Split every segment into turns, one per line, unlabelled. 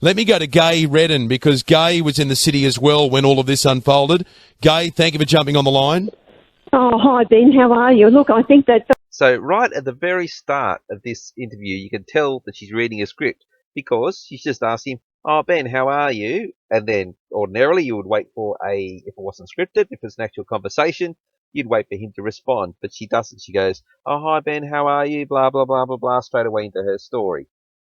Let me go to Gay Redden, because Gay was in the city as well when all of this unfolded. Gay, thank you for jumping on the line.
Oh, hi, Ben. How are you? Look, I think that...
So right at the very start of this interview, you can tell that she's reading a script, because she's just asked him, "Oh, Ben, how are you?" And then ordinarily you would wait for if it wasn't scripted, if it's an actual conversation, you'd wait for him to respond. But she doesn't. She goes, "Oh, hi, Ben, how are you?" Blah, blah, blah, blah, blah, straight away into her story.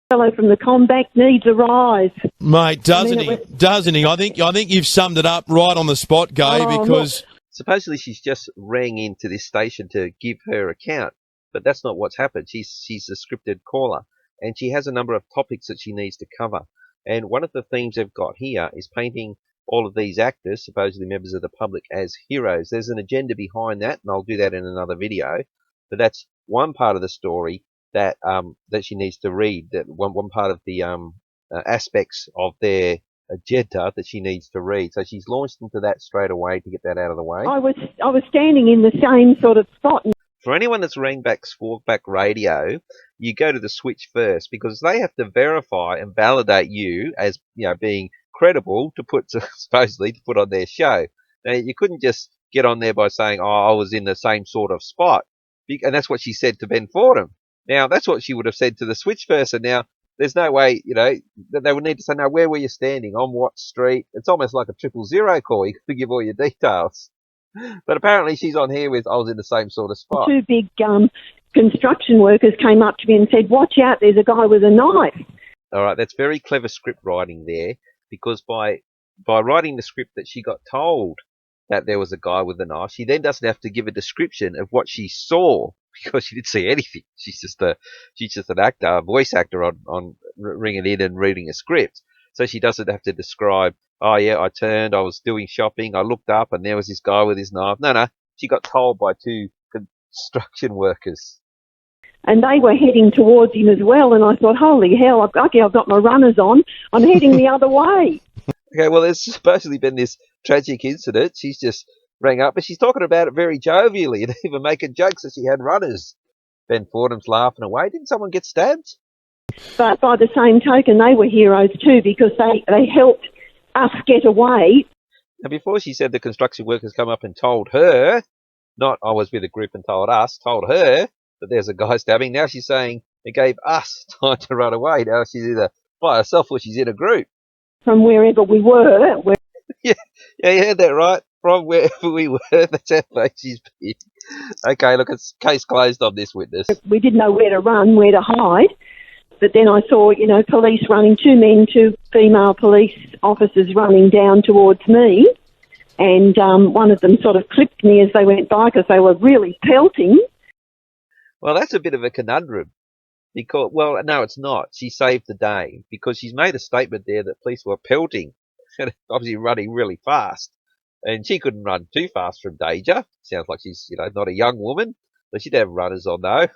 Fellow from the combat needs a rise.
Mate, doesn't he? Doesn't he? I think you've summed it up right on the spot, Gay, because...
Look.
Supposedly she's just rang into this station to give her account, but that's not what's happened. She's a scripted caller, and she has a number of topics that she needs to cover. And one of the themes they've got here is painting all of these actors, supposedly members of the public, as heroes. There's an agenda behind that, and I'll do that in another video. But that's one part of the story that she needs to read. That one part of the aspects of their agenda that she needs to read. So she's launched into that straight away to get that out of the way.
I was standing in the same sort of spot.
For anyone that's rang back Squawk Back Radio, you go to the switch first, because they have to verify and validate you as, you know, being credible to supposedly put on their show. Now, you couldn't just get on there by saying, "Oh, I was in the same sort of spot," and that's what she said to Ben Fordham. Now, that's what she would have said to the switch person. Now, there's no way, that they would need to say, "No, where were you standing? On what street?" It's almost like a 000 call. You could give all your details. But apparently she's on here with, "I was in the same sort of spot."
Two big construction workers came up to me and said, "Watch out, there's a guy with a knife."
All right, that's very clever script writing there, because by writing the script that she got told that there was a guy with a knife, she then doesn't have to give a description of what she saw, because she didn't see anything. She's just an actor, a voice actor on ringing in and reading a script. So she doesn't have to describe, "Oh yeah, I turned, I was doing shopping, I looked up and there was this guy with his knife." No, she got told by two construction workers.
And they were heading towards him as well, and I thought, holy hell, I've got my runners on, I'm heading the other way.
Okay, well, there's supposedly been this tragic incident. She's just rang up, but she's talking about it very jovially and even making jokes that she had runners. Ben Fordham's laughing away. Didn't someone get stabbed?
But by the same token, they were heroes too, because they helped us get away.
Now, before she said the construction workers come up and told her, not "I was with a group and told her that there's a guy stabbing." Now she's saying it gave us time to run away. Now she's either by herself or she's in a group.
From wherever we were.
Yeah, you heard that right. From wherever we were, that's how far she's been. Okay, look, it's case closed on this witness.
We didn't know where to run, where to hide. But then I saw, police running, two female police officers running down towards me. And one of them sort of clipped me as they went by, because they were really pelting.
Well, that's a bit of a conundrum. Because, well, no, it's not. She saved the day, because she's made a statement there that police were pelting, obviously running really fast. And she couldn't run too fast from danger. Sounds like she's, not a young woman. But she'd have runners on, though.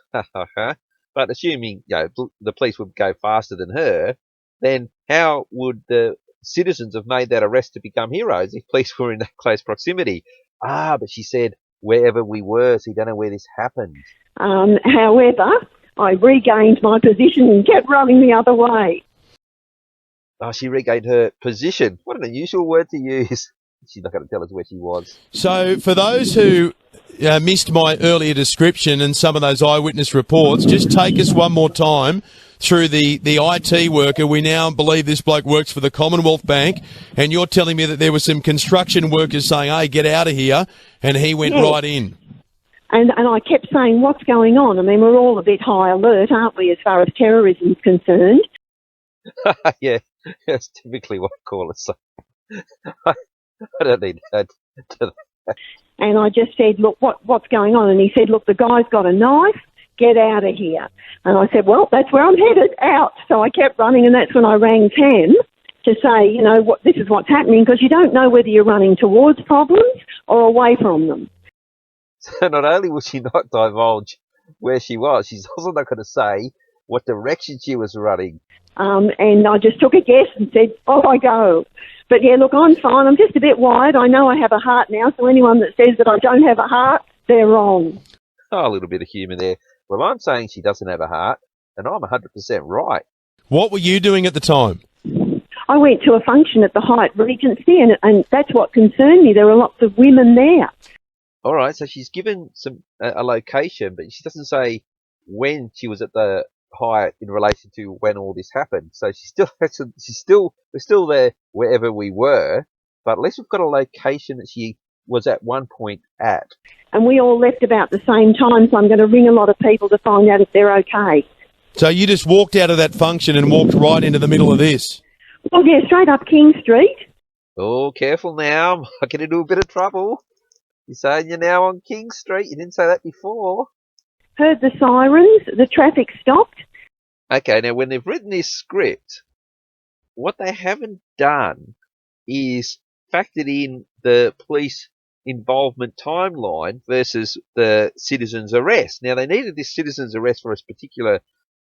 But assuming, the police would go faster than her, then how would the citizens have made that arrest to become heroes if police were in that close proximity? But she said wherever we were, so you don't know where this happened.
However, I regained my position and kept running the other way.
Oh, she regained her position. What an unusual word to use. She's not going to tell us where she was.
So for those who missed my earlier description and some of those eyewitness reports, just take us one more time through the IT worker. We now believe this bloke works for the Commonwealth Bank, and you're telling me that there were some construction workers saying, "Hey, get out of here," and he went right in. And
I kept saying, what's going on? I mean, we're all a bit high alert, aren't we, as far as terrorism is concerned?
Yeah, that's typically what callers say. I don't need that.
And I just said, "Look, what's going on?" And he said, "Look, the guy's got a knife. Get out of here." And I said, "Well, that's where I'm headed, out." So I kept running, and that's when I rang Tam to say, this is what's happening, because you don't know whether you're running towards problems or away from them.
So not only will she not divulge where she was, she's also not going to say what direction she was running.
And I just took a guess and said, "Off I go." But yeah, look, I'm fine. I'm just a bit wired. I know I have a heart now, so anyone that says that I don't have a heart, they're wrong.
Oh, a little bit of humour there. Well, I'm saying she doesn't have a heart, and I'm 100% right.
What were you doing at the time?
I went to a function at the Hyatt Regency, and that's what concerned me. There were lots of women there.
All right, so she's given a location, but she doesn't say when she was at the Hyatt in relation to when all this happened. So we're still there wherever we were, but at least we've got a location that she was at one point at.
And we all left about the same time, so I'm going to ring a lot of people to find out if they're okay.
So you just walked out of that function and walked right into the middle of this?
Well, yeah, straight up King Street.
Oh, careful now. I get into a bit of trouble. You're saying you're now on King Street. You didn't say that before.
Heard the sirens. The traffic stopped.
Okay, now when they've written this script, what they haven't done is factored in the police involvement timeline versus the citizen's arrest. Now, they needed this citizen's arrest for a particular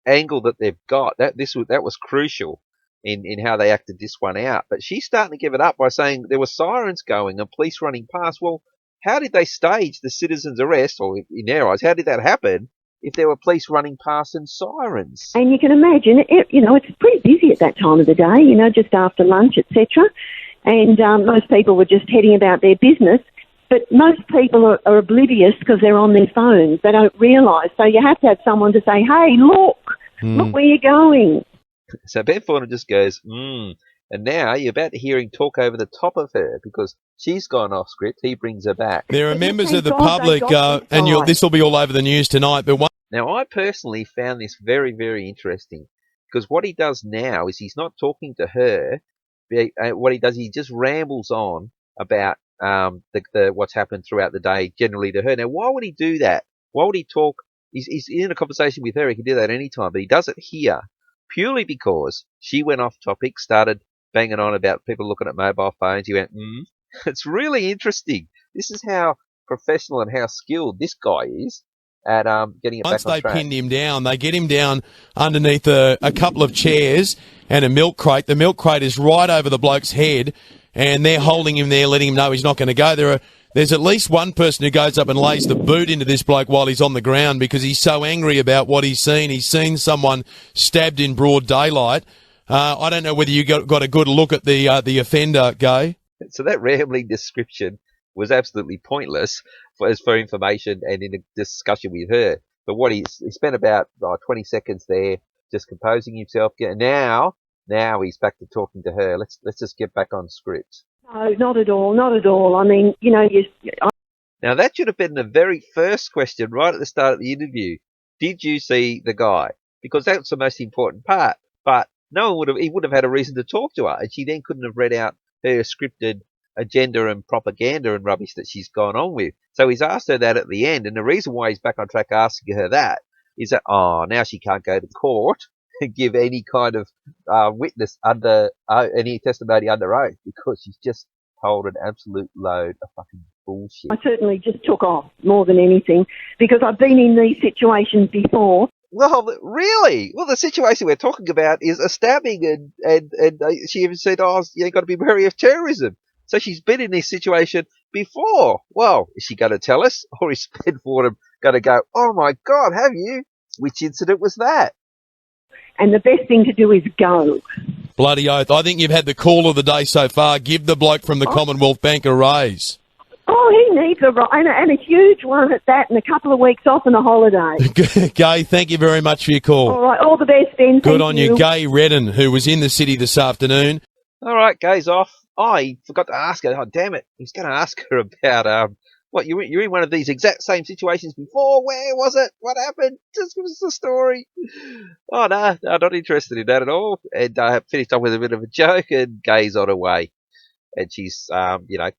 angle that they've got. That was crucial in how they acted this one out. But she's starting to give it up by saying there were sirens going and police running past. Well, how did they stage the citizen's arrest, or in their eyes, how did that happen if there were police running past and sirens?
And you can imagine, it's pretty busy at that time of the day, just after lunch, etc. And most people were just heading about their business. But most people are oblivious because they're on their phones. They don't realise. So you have to have someone to say, hey, look where you're going.
So Ben Fordham just goes, and now you're about to hear him talk over the top of her because she's gone off script. He brings her back.
There are members of the public, and this will be all over the news tonight. But
Now, I personally found this very, very interesting because what he does now is he's not talking to her. What he does, he just rambles on about what's happened throughout the day generally to her. Now, why would he do that? Why would he talk? He's in a conversation with her. He can do that any time, but he does it here purely because she went off topic, started banging on about people looking at mobile phones. He went, It's really interesting. This is how professional and how skilled this guy is at getting it back on track.
Once they pinned him down, they get him down underneath a couple of chairs and a milk crate. The milk crate is right over the bloke's head, and they're holding him there, letting him know he's not going to go. There's at least one person who goes up and lays the boot into this bloke while he's on the ground because he's so angry about what he's seen. He's seen someone stabbed in broad daylight. I don't know whether you got a good look at the offender, Gay.
So that rambling description was absolutely pointless for information and in a discussion with her. But what he spent about 20 seconds there just composing himself. Now he's back to talking to her. Let's just get back on script.
No, not at all, not at all. I mean,
Now that should have been the very first question right at the start of the interview. Did you see the guy? Because that's the most important part. But no one he would have had a reason to talk to her, and she then couldn't have read out her scripted agenda and propaganda and rubbish that she's gone on with. So he's asked her that at the end, and the reason why he's back on track asking her that is that, now she can't go to court and give any kind of witness under any testimony under oath because she's just told an absolute load of fucking bullshit.
I certainly just took off more than anything because I've been in these situations before.
Well, really? Well, the situation we're talking about is a stabbing, and she even said, you've got to be wary of terrorism. So she's been in this situation before. Well, is she going to tell us? Or is Ben Fordham going to go, oh my God, have you? Which incident was that?
And the best thing to do is go.
Bloody oath. I think you've had the call of the day so far. Give the bloke from the Commonwealth Bank a raise.
Oh, he needs and a huge one at that, and a couple of weeks off and a holiday.
Gay, thank you very much for your call.
All right, all the best, Ben.
Good on you. Gay Redden, who was in the city this afternoon.
All right, Gay's off. He forgot to ask her. Oh, damn it. He's going to ask her about, you're in one of these exact same situations before. Where was it? What happened? Just give us the story. Oh, no, not interested in that at all. And I finished off with a bit of a joke, and Gay's on her way. And she's,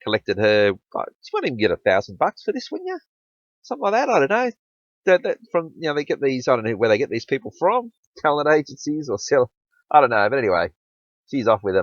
collected her. She might even get $1,000 for this, wouldn't you? Something like that. I don't know. That from they get these. I don't know where they get these people from. Talent agencies or sell. I don't know. But anyway, she's off with it.